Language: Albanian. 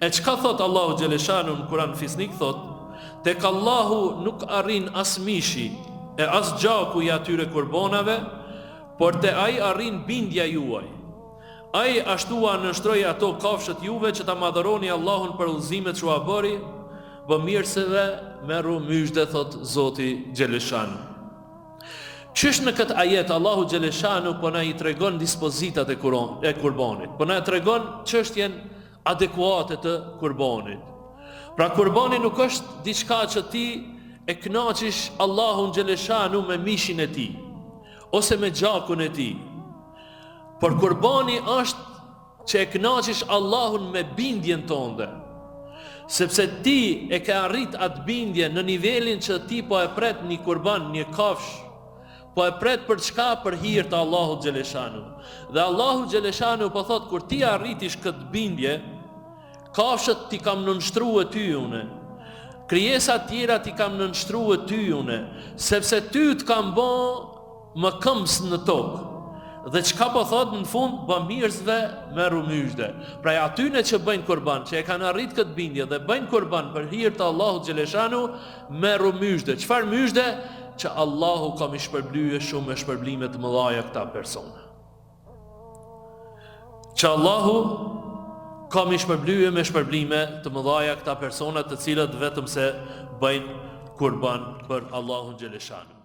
E çka thot Allahu Gjeleshanu në Kur'an Fisnik, thot: tek Allahu nuk arrin as mishi e as gjaku i atyre kurbanave, por te ai arrin bindja juaj. Ai ashtu anështroi ato kafshët juve që ta madhëroni Allahun për udhëzimet që ua bëri, vëmirëseve merru myshde, thot Zoti Gjeleshanu. Qysh në këtë ajet Allahu Gjeleshanu po na i tregon dispozitat e kurbanit, po na tregon çështjen adekuate të kurbanit. Pra kurbani nuk është diçka që ti e kënaqësh Allahun Gjeleshanu me mishin e tij ose me gjakun e tij. Por kurbani është që e kënaqësh Allahun me bindjen tënde, sepse ti e ke arrit atë bindje në nivelin që ti po e pret një kurban, një kafsh, po e pret për çka? Për hir të Allahut Gjeleshanu. Dhe Allahu Gjeleshanu po thot, kur ti arritish këtë bindje, kafshët ti kam nënshtruar ty une, krijesat tjera ti kam nënshtruar ty une, sepse ty të kam bë më këmbës në tokë. Dhe çka po thot në fund? Bamirësve merru myshde. Pra atyne që bëjnë kurban, që e kanë arrit këtë bindje dhe bëjnë kurban për hir të Allahut Gjeleshanu, merru myshde. Çfarë myshde? Që Allahu ka mi shpërblye shumë me shpërblime të mëdha këta persona. Që Allahu ka mi shpërblye me shpërblime të mëdha këta persona, të cilët vetëm se bëjnë kurban për Allahun Gjeleshanu.